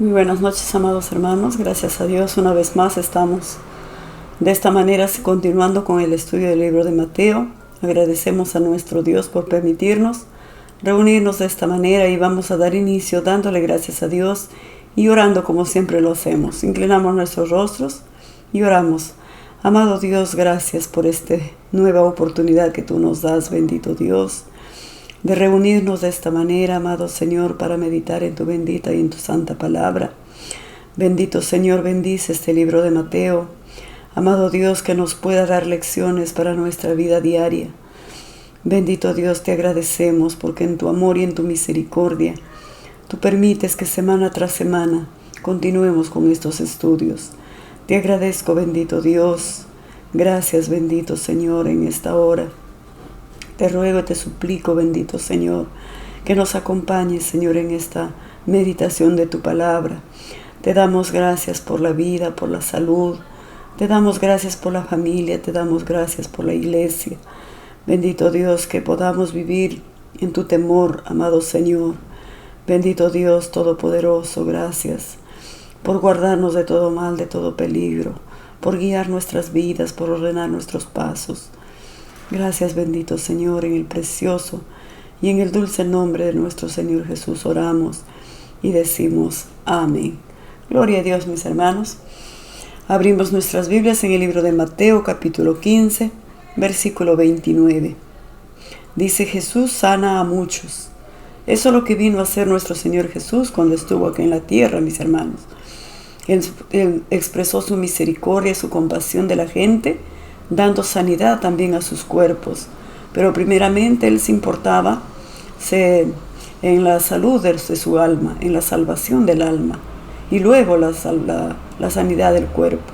Muy buenas noches, amados hermanos. Gracias a Dios, una vez más estamos de esta manera continuando con el estudio del libro de Mateo. Agradecemos a nuestro Dios por permitirnos reunirnos de esta manera y vamos a dar inicio dándole gracias a Dios y orando como siempre lo hacemos. Inclinamos nuestros rostros y oramos. Amado Dios, gracias por esta nueva oportunidad que tú nos das, bendito Dios, de reunirnos de esta manera, amado Señor, para meditar en tu bendita y en tu santa palabra. Bendito Señor, bendice este libro de Mateo. Amado Dios, que nos pueda dar lecciones para nuestra vida diaria. Bendito Dios, te agradecemos porque en tu amor y en tu misericordia tú permites que semana tras semana continuemos con estos estudios. Te agradezco, bendito Dios. Gracias, bendito Señor, en esta hora. Te ruego y te suplico, bendito Señor, que nos acompañes, Señor, en esta meditación de tu palabra. Te damos gracias por la vida, por la salud. Te damos gracias por la familia, te damos gracias por la iglesia. Bendito Dios, que podamos vivir en tu temor, amado Señor. Bendito Dios Todopoderoso, gracias por guardarnos de todo mal, de todo peligro, por guiar nuestras vidas, por ordenar nuestros pasos. Gracias, bendito Señor, en el precioso y en el dulce nombre de nuestro Señor Jesús oramos y decimos amén. Gloria a Dios, mis hermanos. Abrimos nuestras Biblias en el libro de Mateo, capítulo 15, versículo 29. Dice: Jesús sana a muchos. Eso es lo que vino a hacer nuestro Señor Jesús cuando estuvo aquí en la tierra, mis hermanos. Él expresó su misericordia, su compasión de la gente, dando sanidad también a sus cuerpos. Pero primeramente Él se importaba en la salud de su alma, en la salvación del alma, y luego la sanidad del cuerpo.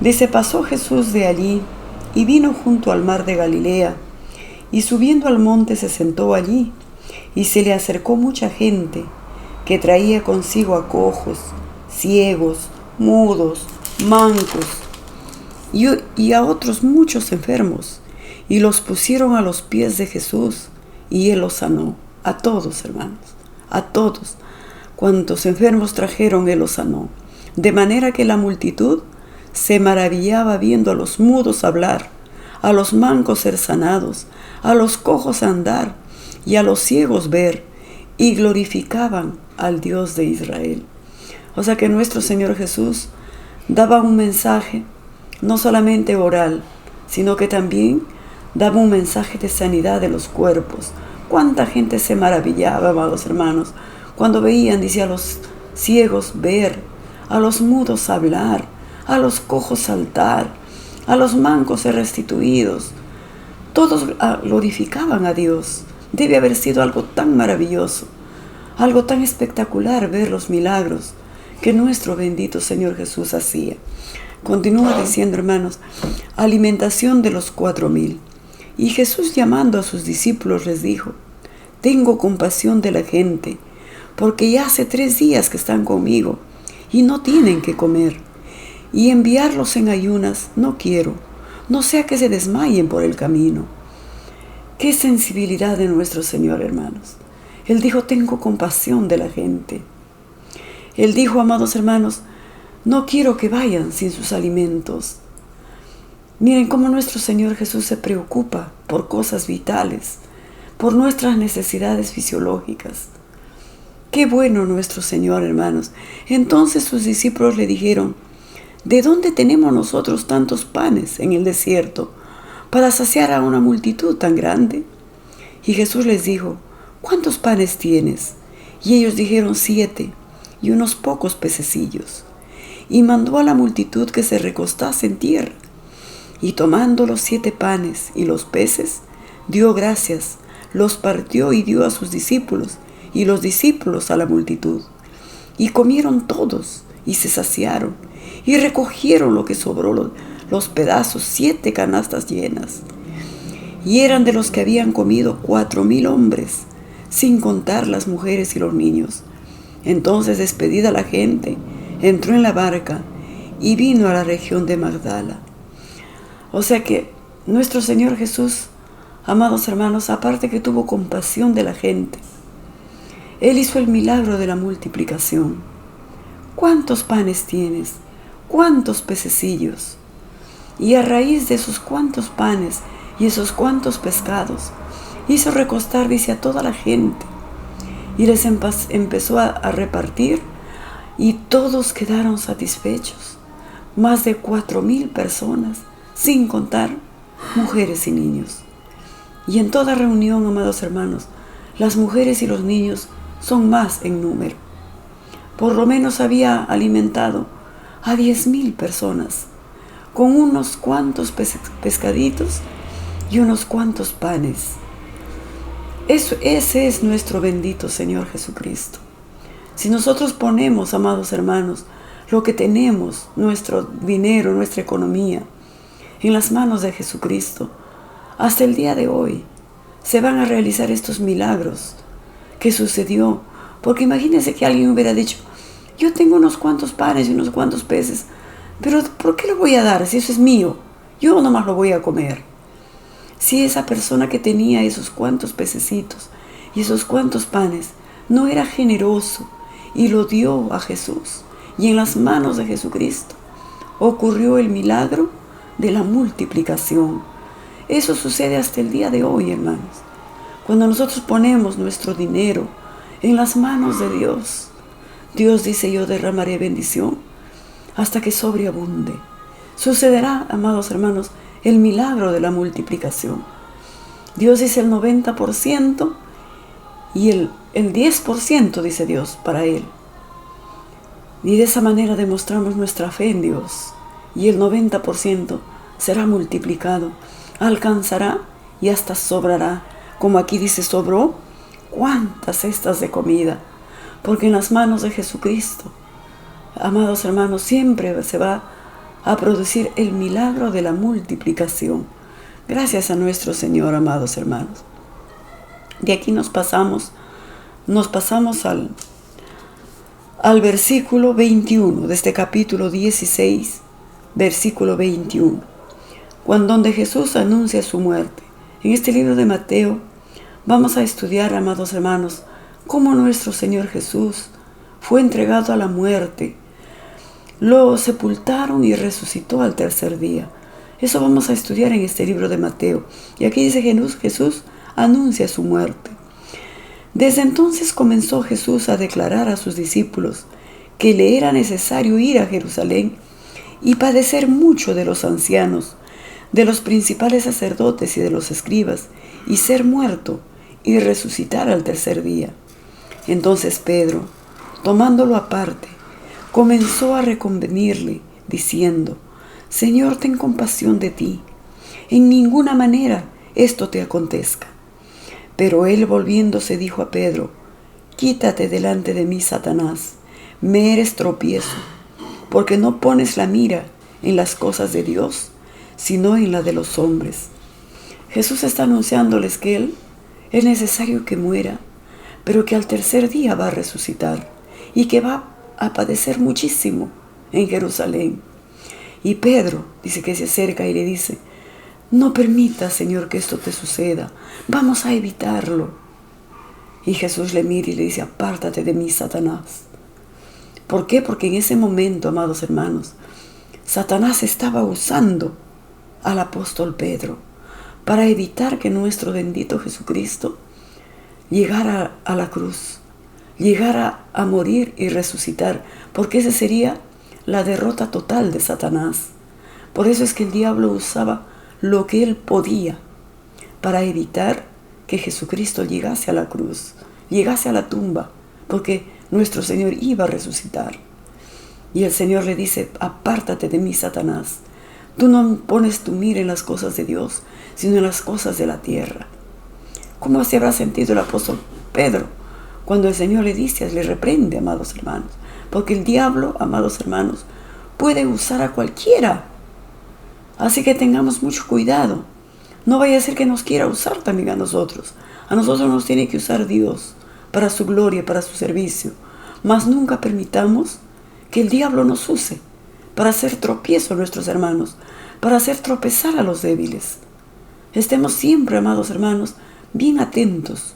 Dice: pasó Jesús de allí y vino junto al mar de Galilea, y subiendo al monte se sentó allí, y se le acercó mucha gente que traía consigo a cojos, ciegos, mudos, mancos, y a otros muchos enfermos, y los pusieron a los pies de Jesús, y Él los sanó. A todos, hermanos, a todos. Cuantos enfermos trajeron, Él los sanó. De manera que la multitud se maravillaba viendo a los mudos hablar, a los mancos ser sanados, a los cojos andar, y a los ciegos ver, y glorificaban al Dios de Israel. O sea que nuestro Señor Jesús daba un mensaje no solamente oral, sino que también daba un mensaje de sanidad de los cuerpos. Cuánta gente se maravillaba, amados hermanos, cuando veían, dice, a los ciegos ver, a los mudos hablar, a los cojos saltar, a los mancos ser restituidos. Todos glorificaban a Dios. Debe haber sido algo tan maravilloso, algo tan espectacular ver los milagros que nuestro bendito Señor Jesús hacía. Continúa diciendo, hermanos: alimentación de los 4,000. Y Jesús, llamando a sus discípulos, les dijo: tengo compasión de la gente, porque ya hace 3 días que están conmigo y no tienen que comer. Y enviarlos en ayunas no quiero, no sea que se desmayen por el camino. Qué sensibilidad de nuestro Señor, hermanos. Él dijo: tengo compasión de la gente. Él dijo, amados hermanos, no quiero que vayan sin sus alimentos. Miren cómo nuestro Señor Jesús se preocupa por cosas vitales, por nuestras necesidades fisiológicas. Qué bueno nuestro Señor, hermanos. Entonces sus discípulos le dijeron: ¿de dónde tenemos nosotros tantos panes en el desierto para saciar a una multitud tan grande? Y Jesús les dijo: ¿cuántos panes tienes? Y ellos dijeron: 7, y unos pocos pececillos. Y mandó a la multitud que se recostase en tierra. Y tomando los 7 panes y los peces, dio gracias, los partió y dio a sus discípulos, y los discípulos a la multitud. Y comieron todos, y se saciaron, y recogieron lo que sobró, los pedazos, 7 canastas llenas. Y eran de los que habían comido 4,000 hombres, sin contar las mujeres y los niños. Entonces, despedida la gente, entró en la barca y vino a la región de Magdala. O sea que nuestro Señor Jesús, amados hermanos, aparte que tuvo compasión de la gente, Él hizo el milagro de la multiplicación. ¿cuántos panes tienes? ¿Cuántos pececillos? Y a raíz de esos cuantos panes y esos cuantos pescados, hizo recostar, dice, a toda la gente, y les empezó a repartir, y todos quedaron satisfechos. Más de 4,000 personas, sin contar mujeres y niños. Y en toda reunión, amados hermanos, las mujeres y los niños son más en número. Por lo menos había alimentado a 10,000 personas, con unos cuantos pescaditos y unos cuantos panes. Ese es nuestro bendito Señor Jesucristo. Si nosotros ponemos, amados hermanos, lo que tenemos, nuestro dinero, nuestra economía, en las manos de Jesucristo, hasta el día de hoy se van a realizar estos milagros que sucedió. Porque imagínense que alguien hubiera dicho, yo tengo unos cuantos panes y unos cuantos peces, pero ¿por qué lo voy a dar si eso es mío? Yo nomás lo voy a comer. Si esa persona que tenía esos cuantos pececitos y esos cuantos panes no era generoso y lo dio a Jesús, y en las manos de Jesucristo ocurrió el milagro de la multiplicación. Eso sucede hasta el día de hoy, hermanos. Cuando nosotros ponemos nuestro dinero en las manos de Dios, Dios dice, yo derramaré bendición hasta que sobreabunde. Sucederá, amados hermanos, el milagro de la multiplicación. Dios dice el 90% y el 10%, dice Dios, para Él. Y de esa manera demostramos nuestra fe en Dios. Y el 90% será multiplicado, alcanzará y hasta sobrará. Como aquí dice, sobró, ¿cuántas cestas de comida? Porque en las manos de Jesucristo, amados hermanos, siempre se va a producir el milagro de la multiplicación. Gracias a nuestro Señor, amados hermanos. De aquí nos pasamos al versículo 21 de este capítulo 16, versículo 21, donde Jesús anuncia su muerte. En este libro de Mateo vamos a estudiar, amados hermanos, cómo nuestro Señor Jesús fue entregado a la muerte, lo sepultaron y resucitó al tercer día. Eso vamos a estudiar en este libro de Mateo. Y aquí dice Jesús anuncia su muerte. Desde entonces comenzó Jesús a declarar a sus discípulos que le era necesario ir a Jerusalén y padecer mucho de los ancianos, de los principales sacerdotes y de los escribas, y ser muerto y resucitar al tercer día. Entonces Pedro, tomándolo aparte, comenzó a reconvenirle, diciendo, Señor, ten compasión de ti. En ninguna manera esto te acontezca. Pero él, volviéndose, dijo a Pedro, quítate delante de mí, Satanás, me eres tropiezo, porque no pones la mira en las cosas de Dios, sino en la de los hombres. Jesús está anunciándoles que Él es necesario que muera, pero que al tercer día va a resucitar y que va a padecer muchísimo en Jerusalén. Y Pedro dice que se acerca y le dice, no permitas, Señor, que esto te suceda, vamos a evitarlo. Y Jesús le mira y le dice, apártate de mí, Satanás. ¿Por qué? Porque en ese momento, amados hermanos, Satanás estaba usando al apóstol Pedro para evitar que nuestro bendito Jesucristo llegara a la cruz, llegara a morir y resucitar, porque esa sería la derrota total de Satanás. Por eso es que el diablo usaba lo que él podía para evitar que Jesucristo llegase a la cruz, llegase a la tumba, porque nuestro Señor iba a resucitar. Y el Señor le dice, apártate de mí, Satanás. Tú no pones tu mira en las cosas de Dios, sino en las cosas de la tierra. ¿Cómo se habrá sentido el apóstol Pedro cuando el Señor le dice, le reprende, amados hermanos? Porque el diablo, amados hermanos, puede usar a cualquiera. Así que tengamos mucho cuidado. No vaya a ser que nos quiera usar también a nosotros. A nosotros nos tiene que usar Dios para su gloria, para su servicio. Mas nunca permitamos que el diablo nos use para hacer tropiezo a nuestros hermanos, para hacer tropezar a los débiles. Estemos siempre, amados hermanos, bien atentos,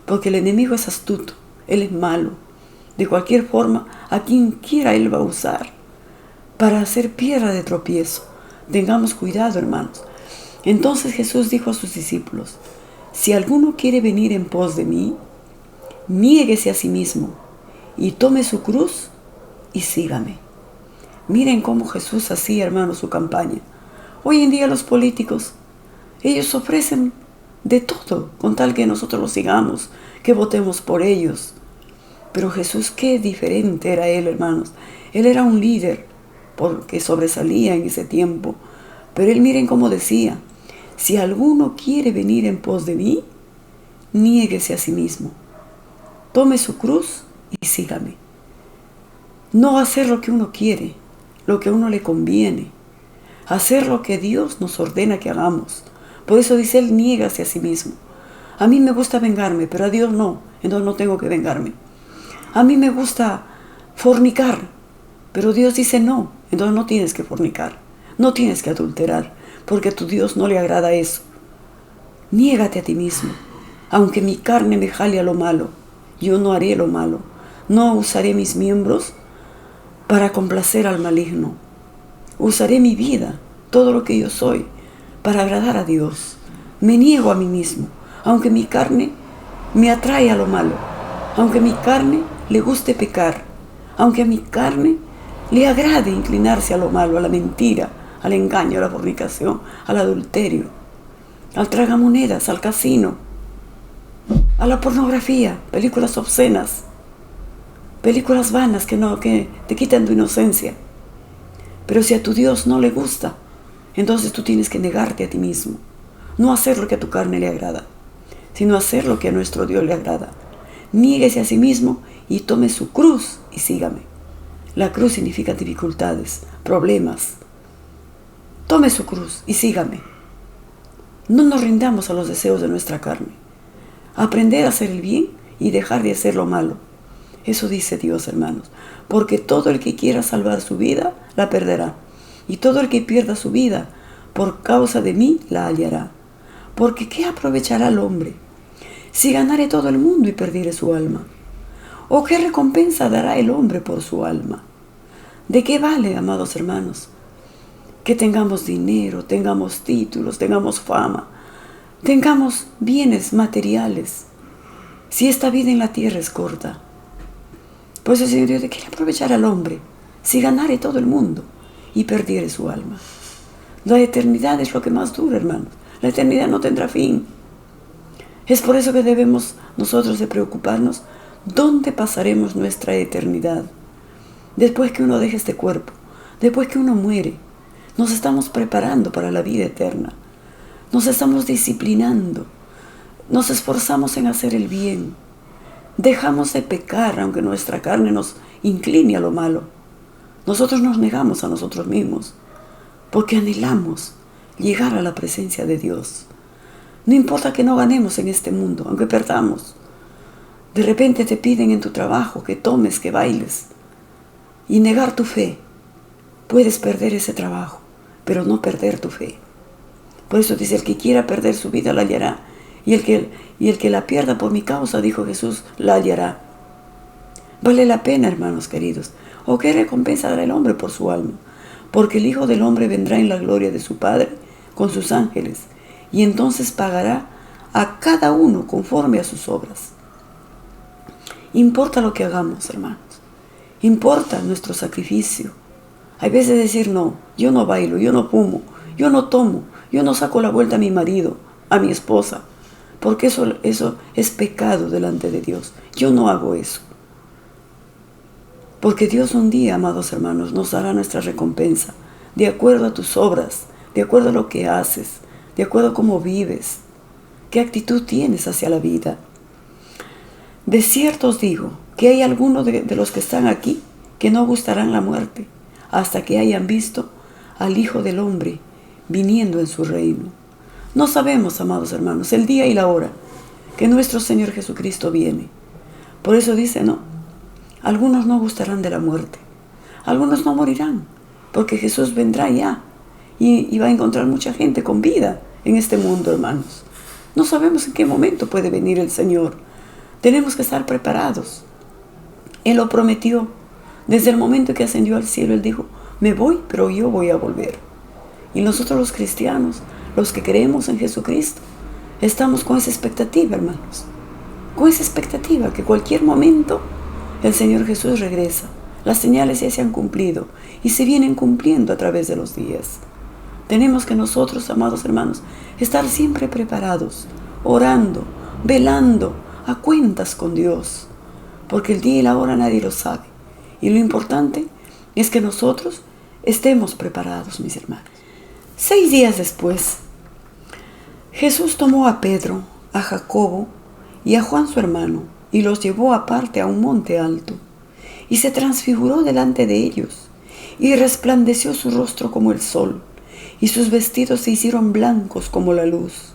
porque el enemigo es astuto, él es malo, de cualquier forma a quien quiera Él va a usar para hacer piedra de tropiezo. Tengamos cuidado, hermanos. Entonces Jesús dijo a sus discípulos: si alguno quiere venir en pos de mí, niéguese a sí mismo y tome su cruz y sígame. Miren cómo Jesús hacía, hermanos, su campaña. Hoy en día los políticos, ellos ofrecen de todo con tal que nosotros los sigamos, que votemos por ellos. Pero Jesús, qué diferente era Él, hermanos. Él era un líder porque sobresalía en ese tiempo. Pero Él, miren cómo decía: si alguno quiere venir en pos de mí, niéguese a sí mismo, tome su cruz y sígame. No hacer lo que uno quiere, lo que a uno le conviene. Hacer lo que Dios nos ordena que hagamos. Por eso dice Él: niégase a sí mismo. A mí me gusta vengarme, pero a Dios no, entonces no tengo que vengarme. A mí me gusta fornicar, pero Dios dice no, entonces no tienes que fornicar, no tienes que adulterar, porque a tu Dios no le agrada eso. Niégate a ti mismo. Aunque mi carne me jale a lo malo, yo no haré lo malo. No usaré mis miembros para complacer al maligno. Usaré mi vida, todo lo que yo soy, para agradar a Dios. Me niego a mí mismo, aunque mi carne me atrae a lo malo, aunque mi carne le guste pecar, aunque a mi carne le agrade inclinarse a lo malo, a la mentira, al engaño, a la fornicación, al adulterio, al tragamonedas, al casino, a la pornografía, películas obscenas, películas vanas que te quitan tu inocencia. Pero si a tu Dios no le gusta, entonces tú tienes que negarte a ti mismo. No hacer lo que a tu carne le agrada, sino hacer lo que a nuestro Dios le agrada. Niéguese a sí mismo y tome su cruz y sígame. La cruz significa dificultades, problemas. Tome su cruz y sígame. No nos rindamos a los deseos de nuestra carne. Aprender a hacer el bien y dejar de hacer lo malo. Eso dice Dios, hermanos. Porque todo el que quiera salvar su vida, la perderá. Y todo el que pierda su vida, por causa de mí, la hallará. Porque ¿qué aprovechará el hombre si ganare todo el mundo y perdiere su alma? ¿O qué recompensa dará el hombre por su alma? ¿De qué vale, amados hermanos, que tengamos dinero, tengamos títulos, tengamos fama, tengamos bienes materiales, si esta vida en la tierra es corta? Pues el Señor Dios, ¿de qué le aprovechará al hombre si ganare todo el mundo y perdiere su alma? La eternidad es lo que más dura, hermanos. La eternidad no tendrá fin. Es por eso que debemos nosotros de preocuparnos dónde pasaremos nuestra eternidad. Después que uno deje este cuerpo, después que uno muere, nos estamos preparando para la vida eterna. Nos estamos disciplinando. Nos esforzamos en hacer el bien. Dejamos de pecar aunque nuestra carne nos incline a lo malo. Nosotros nos negamos a nosotros mismos porque anhelamos llegar a la presencia de Dios. No importa que no ganemos en este mundo, aunque perdamos. De repente te piden en tu trabajo que tomes, que bailes y negar tu fe. Puedes perder ese trabajo, pero no perder tu fe. Por eso dice: el que quiera perder su vida la hallará, y el que la pierda por mi causa, dijo Jesús, la hallará. Vale la pena, hermanos queridos. ¿O qué recompensa dará el hombre por su alma? Porque el Hijo del Hombre vendrá en la gloria de su Padre con sus ángeles, y entonces pagará a cada uno conforme a sus obras. Importa lo que hagamos, hermanos. Importa nuestro sacrificio. Hay veces decir: no, yo no bailo, yo no fumo, yo no tomo, yo no saco la vuelta a mi marido, a mi esposa, porque eso es pecado delante de Dios. Yo no hago eso. Porque Dios un día, amados hermanos, nos dará nuestra recompensa, de acuerdo a tus obras, de acuerdo a lo que haces, de acuerdo a cómo vives, qué actitud tienes hacia la vida. De cierto os digo que hay algunos de los que están aquí que no gustarán la muerte hasta que hayan visto al Hijo del Hombre viniendo en su reino. No sabemos, amados hermanos, el día y la hora que nuestro Señor Jesucristo viene. Por eso dice, no, algunos no gustarán de la muerte, algunos no morirán, porque Jesús vendrá ya y va a encontrar mucha gente con vida en este mundo, hermanos. No sabemos en qué momento puede venir el Señor. Tenemos que estar preparados. Él lo prometió. Desde el momento que ascendió al cielo, Él dijo, me voy, pero yo voy a volver. Y nosotros los cristianos, los que creemos en Jesucristo, estamos con esa expectativa, hermanos. Con esa expectativa que cualquier momento el Señor Jesús regresa. Las señales ya se han cumplido y se vienen cumpliendo a través de los días. Tenemos que nosotros, amados hermanos, estar siempre preparados, orando, velando, a cuentas con Dios. Porque el día y la hora nadie lo sabe. Y lo importante es que nosotros estemos preparados, mis hermanos. 6 días después, Jesús tomó a Pedro, a Jacobo y a Juan su hermano, y los llevó aparte a un monte alto, y se transfiguró delante de ellos, y resplandeció su rostro como el sol, y sus vestidos se hicieron blancos como la luz.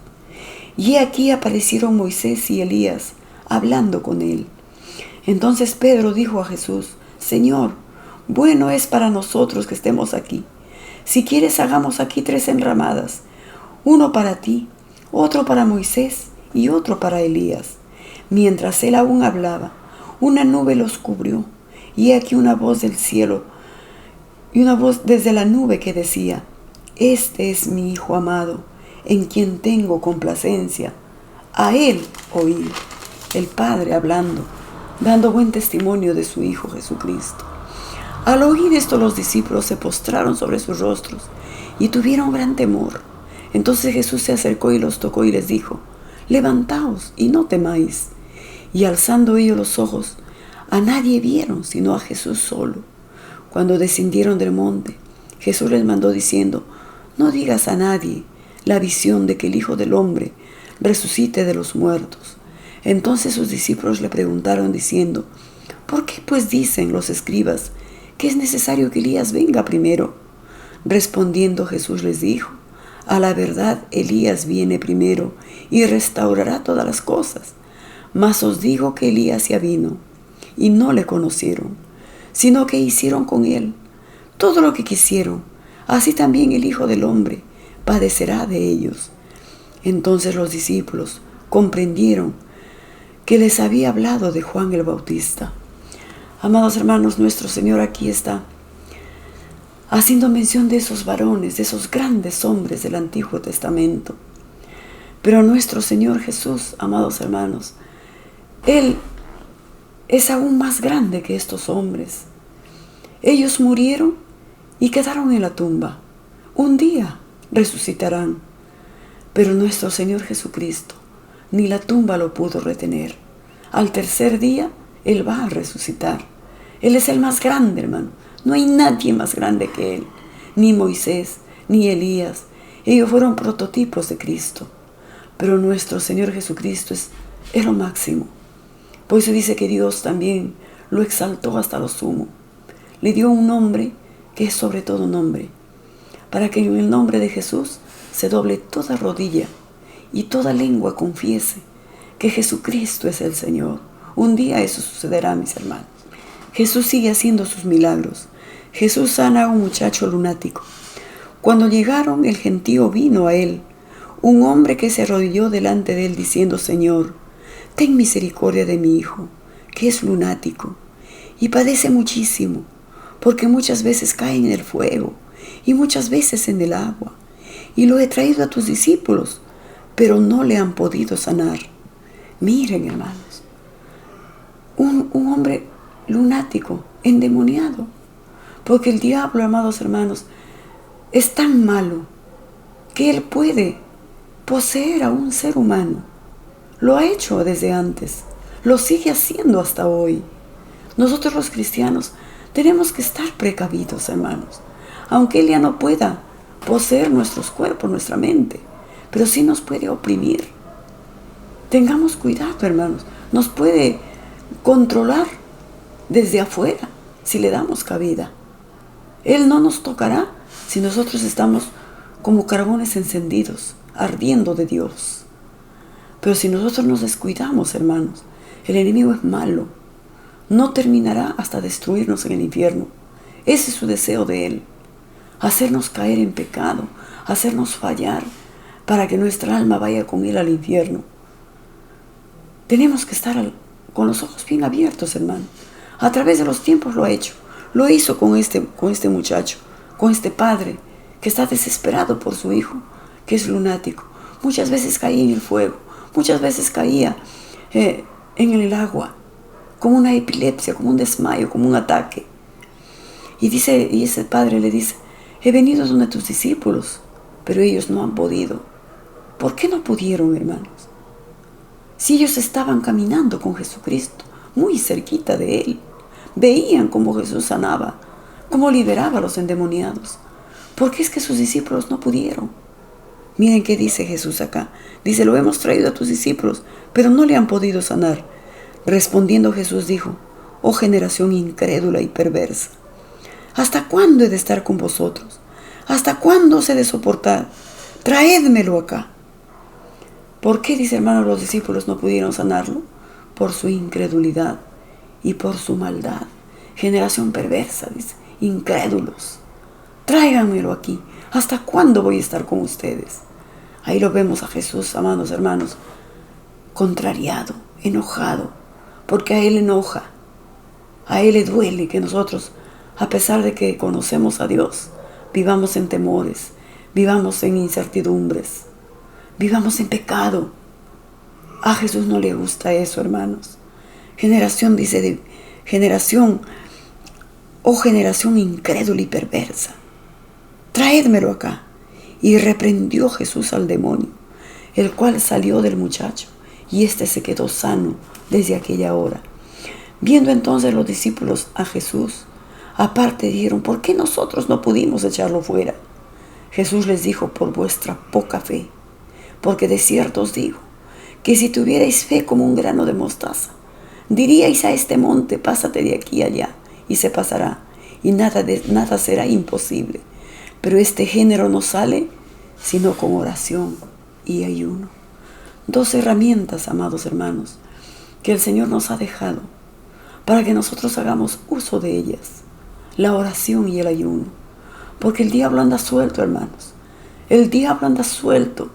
Y aquí aparecieron Moisés y Elías, hablando con él. Entonces Pedro dijo a Jesús, Señor, bueno es para nosotros que estemos aquí. Si quieres, hagamos aquí 3 enramadas, uno para ti, otro para Moisés y otro para Elías. Mientras él aún hablaba, una nube los cubrió, y aquí una voz del cielo, y una voz desde la nube que decía, este es mi Hijo amado, en quien tengo complacencia. A él oí. El Padre hablando, dando buen testimonio de su Hijo Jesucristo. Al oír esto, los discípulos se postraron sobre sus rostros y tuvieron gran temor. Entonces Jesús se acercó y los tocó y les dijo, levantaos y no temáis. Y alzando ellos los ojos, a nadie vieron sino a Jesús solo. Cuando descendieron del monte, Jesús les mandó diciendo, no digas a nadie la visión de que el Hijo del Hombre resucite de los muertos. Entonces sus discípulos le preguntaron diciendo, ¿por qué pues dicen los escribas que es necesario que Elías venga primero? Respondiendo Jesús les dijo, a la verdad Elías viene primero y restaurará todas las cosas. Mas os digo que Elías ya vino y no le conocieron, sino que hicieron con él todo lo que quisieron. Así también el Hijo del Hombre padecerá de ellos. Entonces los discípulos comprendieron que les había hablado de Juan el Bautista. Amados hermanos, nuestro Señor aquí está haciendo mención de esos varones, de esos grandes hombres del Antiguo Testamento. Pero nuestro Señor Jesús, amados hermanos, Él es aún más grande que estos hombres. Ellos murieron y quedaron en la tumba. Un día resucitarán. Pero nuestro Señor Jesucristo, ni la tumba lo pudo retener. Al tercer día, Él va a resucitar. Él es el más grande, hermano. No hay nadie más grande que Él. Ni Moisés, ni Elías. Ellos fueron prototipos de Cristo. Pero nuestro Señor Jesucristo es lo máximo. Por eso dice que Dios también lo exaltó hasta lo sumo. Le dio un nombre que es sobre todo nombre, para que en el nombre de Jesús se doble toda rodilla y toda lengua confiese que Jesucristo es el Señor. Un día eso sucederá, mis hermanos. Jesús sigue haciendo sus milagros. Jesús sana a un muchacho lunático. Cuando llegaron, el gentío vino a él, un hombre que se arrodilló delante de él diciendo, Señor, ten misericordia de mi hijo, que es lunático y padece muchísimo, porque muchas veces cae en el fuego y muchas veces en el agua. Y lo he traído a tus discípulos, pero no le han podido sanar. Miren, hermanos, un hombre lunático, endemoniado, porque el diablo, amados hermanos, es tan malo que él puede poseer a un ser humano. Lo ha hecho desde antes, lo sigue haciendo hasta hoy. Nosotros los cristianos tenemos que estar precavidos, hermanos, aunque él ya no pueda poseer nuestros cuerpos, nuestra mente, pero sí nos puede oprimir. Tengamos cuidado, hermanos, nos puede controlar desde afuera si le damos cabida. Él no nos tocará si nosotros estamos como carbones encendidos, ardiendo de Dios. Pero si nosotros nos descuidamos, hermanos, el enemigo es malo. No terminará hasta destruirnos en el infierno. Ese es su deseo de él. Hacernos caer en pecado, hacernos fallar, para que nuestra alma vaya con él al infierno. Tenemos que estar con los ojos bien abiertos, hermano. A través de los tiempos lo ha hecho. Lo hizo con este muchacho, con este padre que está desesperado por su hijo, que es lunático. Muchas veces caía en el fuego, muchas veces caía en el agua, como una epilepsia, como un desmayo, como un ataque. Y ese padre le dice: he venido donde tus discípulos, pero ellos no han podido. ¿Por qué no pudieron, hermanos? Si ellos estaban caminando con Jesucristo, muy cerquita de Él, veían cómo Jesús sanaba, cómo liberaba a los endemoniados. ¿Por qué es que sus discípulos no pudieron? Miren qué dice Jesús acá. Dice: lo hemos traído a tus discípulos, pero no le han podido sanar. Respondiendo Jesús dijo: oh generación incrédula y perversa, ¿hasta cuándo he de estar con vosotros? ¿Hasta cuándo os he de soportar? Traédmelo acá. ¿Por qué, dice hermano, los discípulos no pudieron sanarlo? Por su incredulidad y por su maldad. Generación perversa, dice, incrédulos. Tráiganmelo aquí. ¿Hasta cuándo voy a estar con ustedes? Ahí lo vemos a Jesús, amados hermanos, contrariado, enojado, porque a Él enoja, a Él le duele que nosotros, a pesar de que conocemos a Dios, vivamos en temores, vivamos en incertidumbres, vivamos en pecado. A Jesús no le gusta eso, hermanos. Generación, dice, oh generación incrédula y perversa, traédmelo acá. Y reprendió Jesús al demonio, el cual salió del muchacho, y éste se quedó sano desde aquella hora. Viendo entonces los discípulos a Jesús, aparte dijeron: ¿por qué nosotros no pudimos echarlo fuera? Jesús les dijo: por vuestra poca fe. Porque de cierto os digo, que si tuvierais fe como un grano de mostaza, diríais a este monte: pásate de aquí allá, y se pasará, y nada será imposible. Pero este género no sale sino con oración y ayuno. 2 herramientas, amados hermanos, que el Señor nos ha dejado para que nosotros hagamos uso de ellas: la oración y el ayuno. Porque el diablo anda suelto, hermanos. El diablo anda suelto,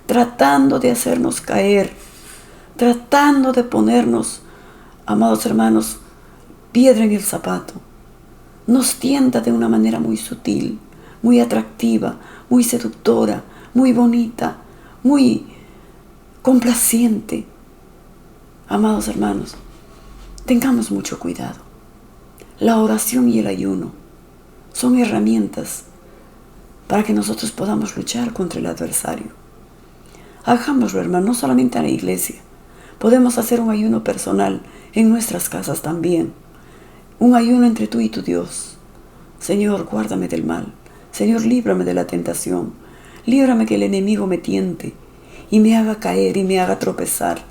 tratando de hacernos caer, tratando de ponernos, amados hermanos, piedra en el zapato. Nos tienta de una manera muy sutil, muy atractiva, muy seductora, muy bonita, muy complaciente. Amados hermanos, tengamos mucho cuidado. La oración y el ayuno son herramientas para que nosotros podamos luchar contra el adversario. Hagámoslo, hermano, no solamente en la iglesia. Podemos hacer un ayuno personal en nuestras casas también. Un ayuno entre tú y tu Dios. Señor, guárdame del mal. Señor, líbrame de la tentación. Líbrame que el enemigo me tiente y me haga caer y me haga tropezar.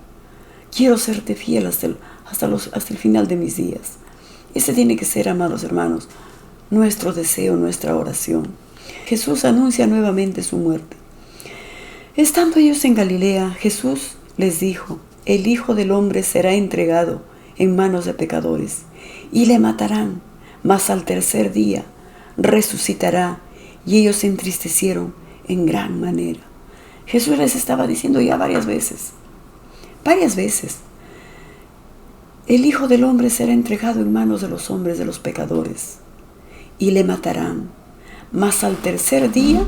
Quiero serte fiel hasta el final de mis días. Ese tiene que ser, amados hermanos, nuestro deseo, nuestra oración. Jesús anuncia nuevamente su muerte. Estando ellos en Galilea, Jesús les dijo: el Hijo del Hombre será entregado en manos de pecadores y le matarán, mas al tercer día resucitará. Y ellos se entristecieron en gran manera. Jesús les estaba diciendo ya varias veces, el Hijo del Hombre será entregado en manos de los hombres, de los pecadores, y le matarán, mas al tercer día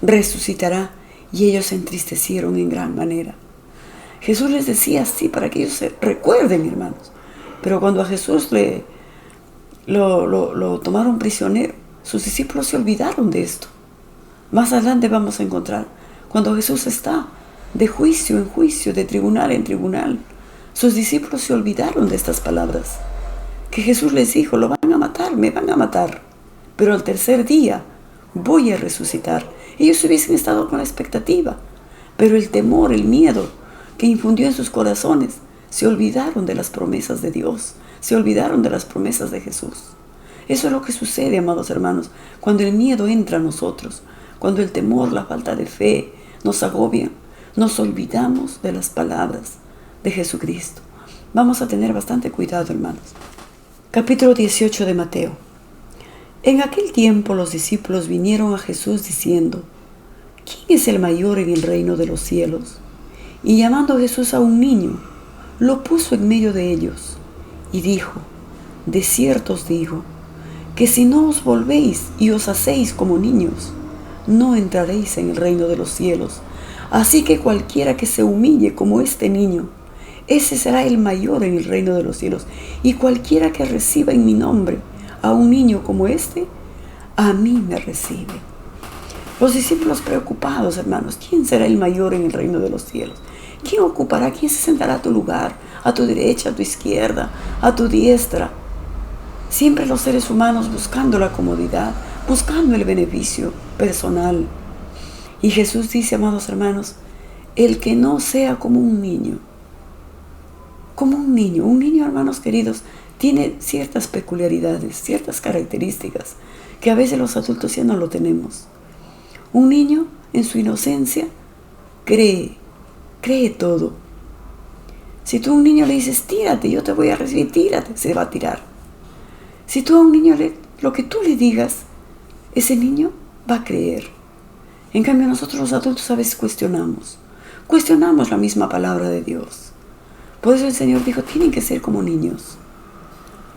resucitará. Y ellos se entristecieron en gran manera. Jesús les decía así para que ellos se recuerden, hermanos. Pero cuando a Jesús lo tomaron prisionero, sus discípulos se olvidaron de esto. Más adelante vamos a encontrar, cuando Jesús está de juicio en juicio, de tribunal en tribunal, sus discípulos se olvidaron de estas palabras. Que Jesús les dijo: lo van a matar, me van a matar, pero al tercer día voy a resucitar. Ellos hubiesen estado con la expectativa, pero el temor, el miedo que infundió en sus corazones, se olvidaron de las promesas de Dios, se olvidaron de las promesas de Jesús. Eso es lo que sucede, amados hermanos, cuando el miedo entra a nosotros, cuando el temor, la falta de fe nos agobian. Nos olvidamos de las palabras de Jesucristo. Vamos a tener bastante cuidado, hermanos. Capítulo 18 de Mateo. En aquel tiempo los discípulos vinieron a Jesús diciendo: ¿quién es el mayor en el reino de los cielos? Y llamando a Jesús a un niño, lo puso en medio de ellos y dijo: De cierto os digo, que si no os volvéis y os hacéis como niños, no entraréis en el reino de los cielos. Así que cualquiera que se humille como este niño, ese será el mayor en el reino de los cielos. Y cualquiera que reciba en mi nombre a un niño como este, a mí me recibe. Los discípulos preocupados, hermanos, ¿quién será el mayor en el reino de los cielos? ¿Quién ocupará? ¿Quién se sentará a tu lugar? A tu derecha, a tu izquierda, a tu diestra. Siempre los seres humanos buscando la comodidad, buscando el beneficio personal. Y Jesús dice, amados hermanos, el que no sea como un niño, un niño, hermanos queridos, tiene ciertas peculiaridades, ciertas características que a veces los adultos ya no lo tenemos. Un niño en su inocencia cree todo. Si tú a un niño le dices, tírate, yo te voy a recibir, tírate, se va a tirar. Si tú a un niño lo que tú le digas, ese niño va a creer. En cambio nosotros los adultos a veces cuestionamos la misma palabra de Dios. Por eso el Señor dijo, tienen que ser como niños,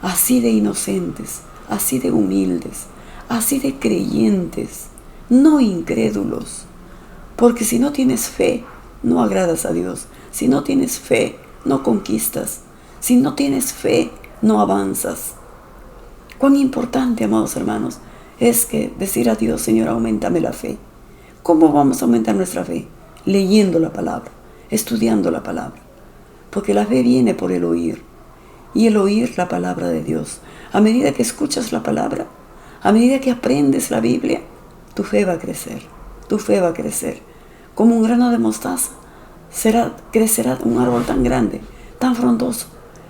así de inocentes, así de humildes, así de creyentes, no incrédulos. Porque si no tienes fe, no agradas a Dios. Si no tienes fe, no conquistas. Si no tienes fe, no avanzas. Cuán importante, amados hermanos, es que decir a Dios, Señor, auméntame la fe. ¿Cómo vamos a aumentar nuestra fe? Leyendo la palabra, estudiando la palabra. Porque la fe viene por el oír. Y el oír la palabra de Dios. A medida que escuchas la palabra, a medida que aprendes la Biblia, tu fe va a crecer. Tu fe va a crecer. Como un grano de mostaza, crecerá un árbol tan grande, tan frondoso,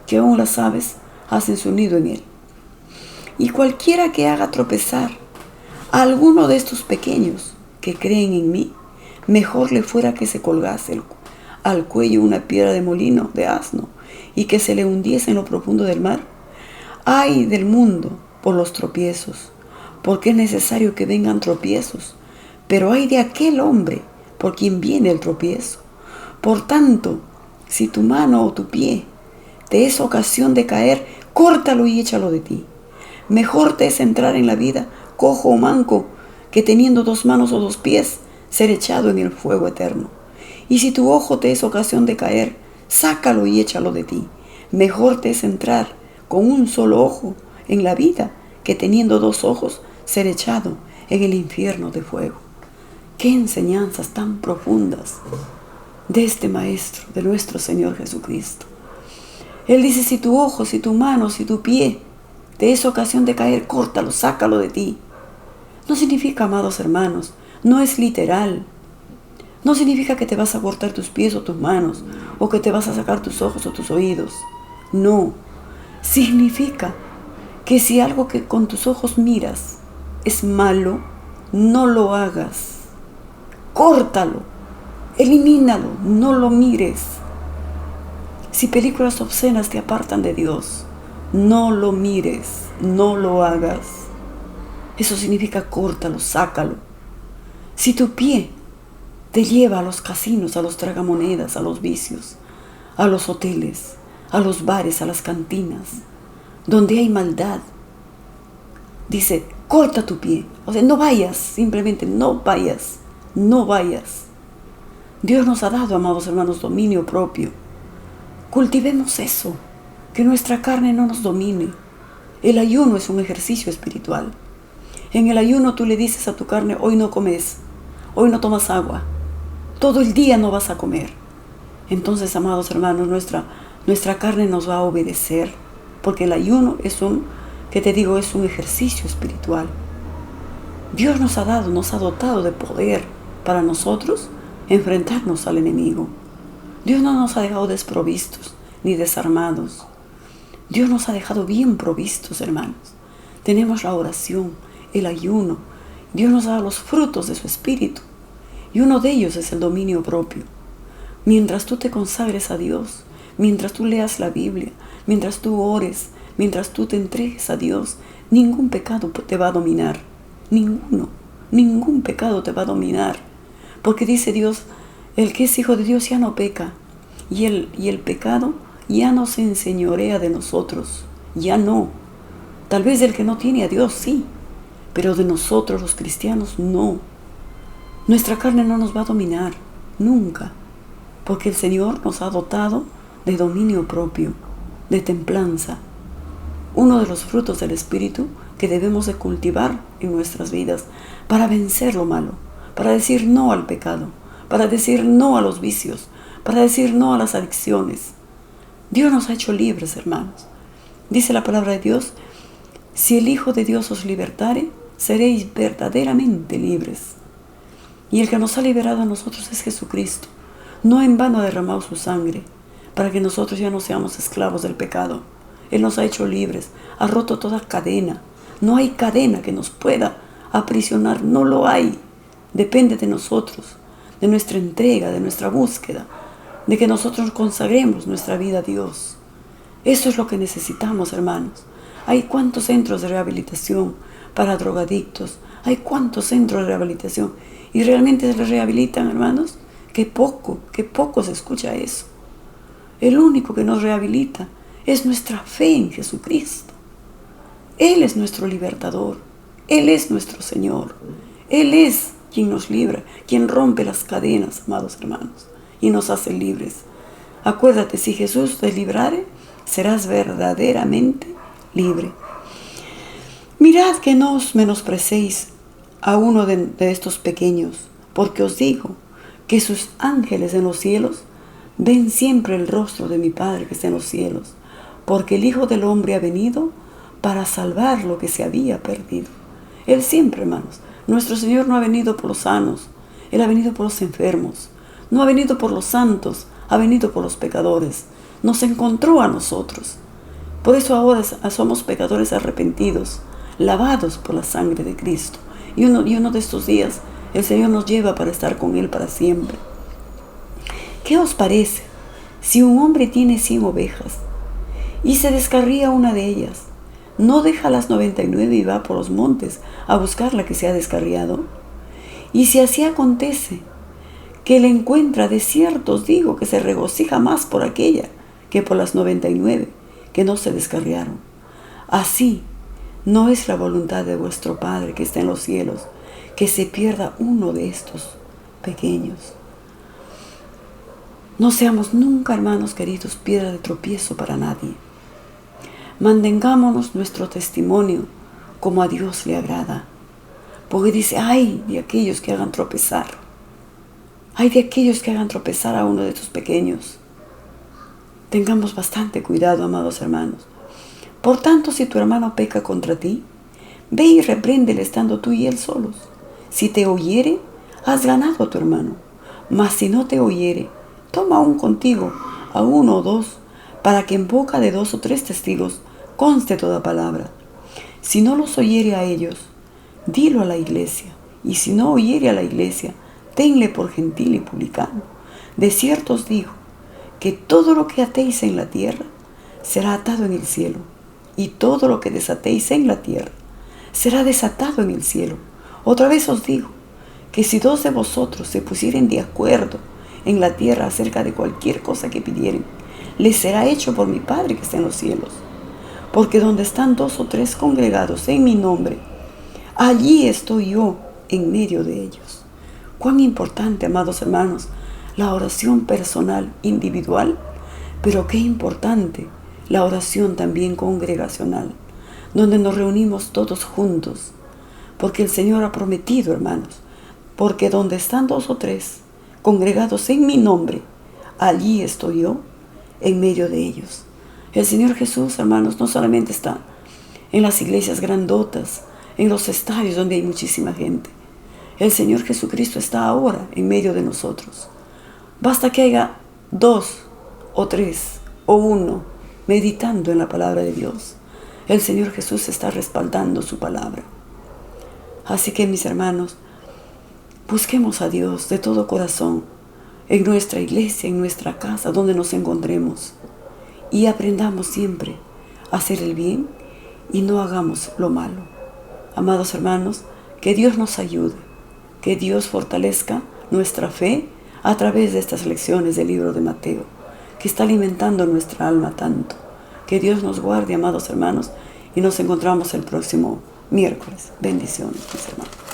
que aún las aves hacen su nido en él. Y cualquiera que haga tropezar a alguno de estos pequeños que creen en mí, mejor le fuera que se colgase al cuello una piedra de molino de asno y que se le hundiese en lo profundo del mar. Ay del mundo por los tropiezos, porque es necesario que vengan tropiezos, pero ay de aquel hombre por quien viene el tropiezo. Por tanto, si tu mano o tu pie te es ocasión de caer, córtalo y échalo de ti. Mejor te es entrar en la vida cojo o manco, que teniendo 2 manos o 2 pies, ser echado en el fuego eterno. Y si tu ojo te es ocasión de caer, sácalo y échalo de ti. Mejor te es entrar con un solo ojo en la vida, que teniendo 2 ojos, ser echado en el infierno de fuego. Qué enseñanzas tan profundas de este Maestro, de nuestro Señor Jesucristo. Él dice, si tu ojo, si tu mano, si tu pie te es ocasión de caer, córtalo, sácalo de ti. No significa, amados hermanos, no es literal. No significa que te vas a cortar tus pies o tus manos, o que te vas a sacar tus ojos o tus oídos. No. Significa que si algo que con tus ojos miras es malo, no lo hagas. Córtalo, elimínalo, no lo mires. Si películas obscenas te apartan de Dios, no lo mires, no lo hagas. Eso significa córtalo, sácalo. Si tu pie te lleva a los casinos, a los tragamonedas, a los vicios, a los hoteles, a los bares, a las cantinas, donde hay maldad, dice, corta tu pie. O sea, no vayas, simplemente no vayas, no vayas. Dios nos ha dado, amados hermanos, dominio propio. Cultivemos eso, que nuestra carne no nos domine. El ayuno es un ejercicio espiritual. En el ayuno tú le dices a tu carne, hoy no comes, hoy no tomas agua, todo el día no vas a comer. Entonces, amados hermanos, nuestra carne nos va a obedecer, porque el ayuno es un ejercicio espiritual. Dios nos ha dotado de poder para nosotros enfrentarnos al enemigo. Dios no nos ha dejado desprovistos ni desarmados. Dios nos ha dejado bien provistos, hermanos. Tenemos la oración, el ayuno. Dios nos ha dado los frutos de su espíritu. Y uno de ellos es el dominio propio. Mientras tú te consagres a Dios, mientras tú leas la Biblia, mientras tú ores, mientras tú te entregues a Dios, ningún pecado te va a dominar. Ningún pecado te va a dominar. Porque dice Dios, el que es hijo de Dios ya no peca. Y el pecado ya no se enseñorea de nosotros. Ya no. Tal vez del que no tiene a Dios, sí, pero de nosotros los cristianos no. Nuestra carne no nos va a dominar, nunca, porque el Señor nos ha dotado de dominio propio, de templanza. Uno de los frutos del Espíritu que debemos de cultivar en nuestras vidas para vencer lo malo, para decir no al pecado, para decir no a los vicios, para decir no a las adicciones. Dios nos ha hecho libres, hermanos. Dice la palabra de Dios: si el Hijo de Dios os libertare, seréis verdaderamente libres. Y el que nos ha liberado a nosotros es Jesucristo. No en vano ha derramado su sangre, para que nosotros ya no seamos esclavos del pecado. Él nos ha hecho libres, ha roto toda cadena. No hay cadena que nos pueda aprisionar, no lo hay. Depende de nosotros, de nuestra entrega, de nuestra búsqueda, de que nosotros consagremos nuestra vida a Dios. Eso es lo que necesitamos, hermanos. Hay cuántos centros de rehabilitación para drogadictos, hay cuántos centros de rehabilitación, y realmente se rehabilitan, hermanos. Qué poco se escucha eso. El único que nos rehabilita es nuestra fe en Jesucristo. Él es nuestro libertador, Él es nuestro Señor, Él es quien nos libra, quien rompe las cadenas, amados hermanos, y nos hace libres. Acuérdate, si Jesús te librare, serás verdaderamente libre. Mirad que no os menosprecéis a uno de estos pequeños, porque os digo que sus ángeles en los cielos ven siempre el rostro de mi Padre que está en los cielos, porque el Hijo del Hombre ha venido para salvar lo que se había perdido. Él siempre, hermanos, nuestro Señor no ha venido por los sanos, Él ha venido por los enfermos, no ha venido por los santos, ha venido por los pecadores, nos encontró a nosotros. Por eso ahora somos pecadores arrepentidos, lavados por la sangre de Cristo. Y uno de estos días el Señor nos lleva para estar con Él para siempre. ¿Qué os parece si un hombre tiene 100 ovejas y se descarría una de ellas? ¿No deja las 99 y va por los montes a buscar la que se ha descarriado? Y si así acontece que le encuentra, de cierto os digo que se regocija más por aquella que por las 99 que no se descarriaron. Así no es la voluntad de vuestro Padre que está en los cielos, que se pierda uno de estos pequeños. No seamos nunca, hermanos queridos, piedra de tropiezo para nadie. Mantengámonos nuestro testimonio como a Dios le agrada. Porque dice: ay de aquellos que hagan tropezar. Ay de aquellos que hagan tropezar a uno de estos pequeños. Tengamos bastante cuidado, amados hermanos. Por tanto, si tu hermano peca contra ti, ve y repréndele estando tú y él solos. Si te oyere, has ganado a tu hermano. Mas si no te oyere, toma aún contigo a 1 o 2, para que en boca de 2 o 3 testigos conste toda palabra. Si no los oyere a ellos, dilo a la iglesia. Y si no oyere a la iglesia, tenle por gentil y publicano. De cierto os digo que todo lo que atéis en la tierra será atado en el cielo, y todo lo que desatéis en la tierra será desatado en el cielo. Otra vez os digo que si 2 de vosotros se pusieren de acuerdo en la tierra acerca de cualquier cosa que pidieren, les será hecho por mi Padre que está en los cielos. Porque donde están 2 o 3 congregados en mi nombre, allí estoy yo en medio de ellos. Cuán importante, amados hermanos, la oración personal, individual, pero qué importante la oración también congregacional, donde nos reunimos todos juntos, porque el Señor ha prometido, hermanos, porque donde están 2 o 3 congregados en mi nombre, allí estoy yo en medio de ellos. El Señor Jesús, hermanos, no solamente está en las iglesias grandotas, en los estadios donde hay muchísima gente. El Señor Jesucristo está ahora en medio de nosotros. Basta que haya 2 o 3 o 1 meditando en la palabra de Dios. El Señor Jesús está respaldando su palabra. Así que, mis hermanos, busquemos a Dios de todo corazón en nuestra iglesia, en nuestra casa, donde nos encontremos, y aprendamos siempre a hacer el bien y no hagamos lo malo. Amados hermanos, que Dios nos ayude, que Dios fortalezca nuestra fe a través de estas lecciones del libro de Mateo, que está alimentando nuestra alma tanto. Que Dios nos guarde, amados hermanos, y nos encontramos el próximo miércoles. Bendiciones, mis hermanos.